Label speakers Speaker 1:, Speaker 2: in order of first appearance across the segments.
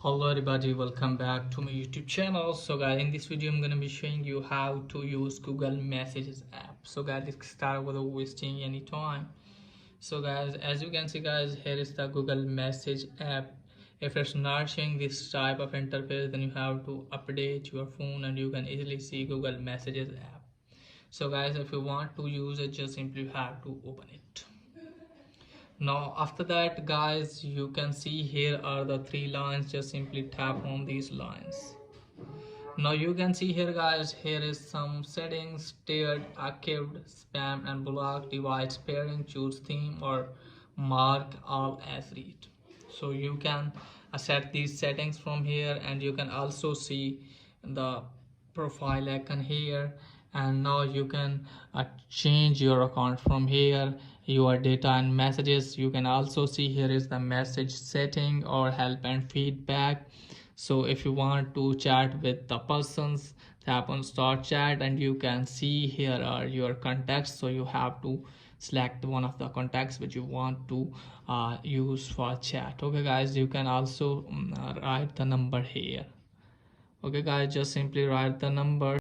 Speaker 1: Hello everybody, welcome back to my YouTube channel. So guys, in this video I'm gonna be showing you how to use Google Messages app. So guys, let's start without wasting any time. So guys, as you can see guys, here is the Google Message app. If it's not showing this type of interface, then you have to update your phone and you can easily see Google Messages app. So guys, if you want to use it, just simply have to open it. Now after that guys, you can see here are the three lines. Just simply tap on these lines. Now you can see here guys, here is some settings: tiered, archived, spam and block, device pairing, choose theme, or mark all as read. So you can set these settings from here, and you can also see the profile icon here. And now you can change your account from here, your data and messages. You can also see here is the message setting or help and feedback. So if you want to chat with the persons, tap on start chat, and you can see here are your contacts. So you have to select one of the contacts which you want to use for chat. Okay guys, you can also write the number here. Okay guys, just simply write the number.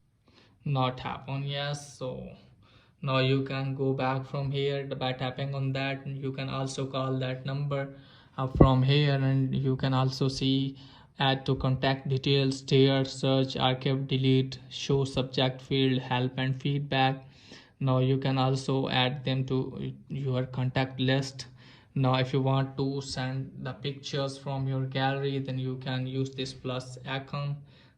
Speaker 1: Now tap on yes. So now you can go back from here by tapping on that, and you can also call that number from here. And you can also see add to contact details, tier, search, archive, delete, show subject field, help and feedback. Now you can also add them to your contact list. Now if you want to send the pictures from your gallery, then you can use this plus icon.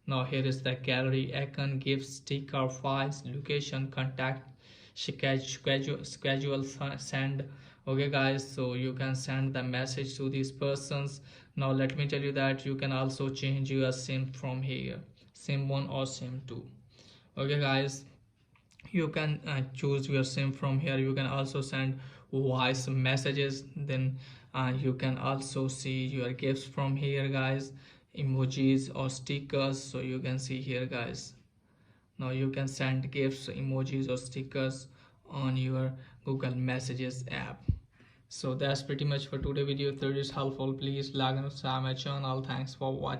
Speaker 1: Now here is the gallery icon, gives sticker, files, location, contact, schedule send. Okay guys, so you can send the message to these persons. Now let me tell you that you can also change your sim from here, sim 1 or sim 2. Okay guys, you can choose your sim from here. You can also send voice messages. Then you can also see your gifts from here guys, emojis or stickers. So you can see here guys, now you can send gifts, emojis or stickers on your Google Messages app. So that's pretty much for today video. If it is helpful, please like and subscribe my channel. Thanks for watching.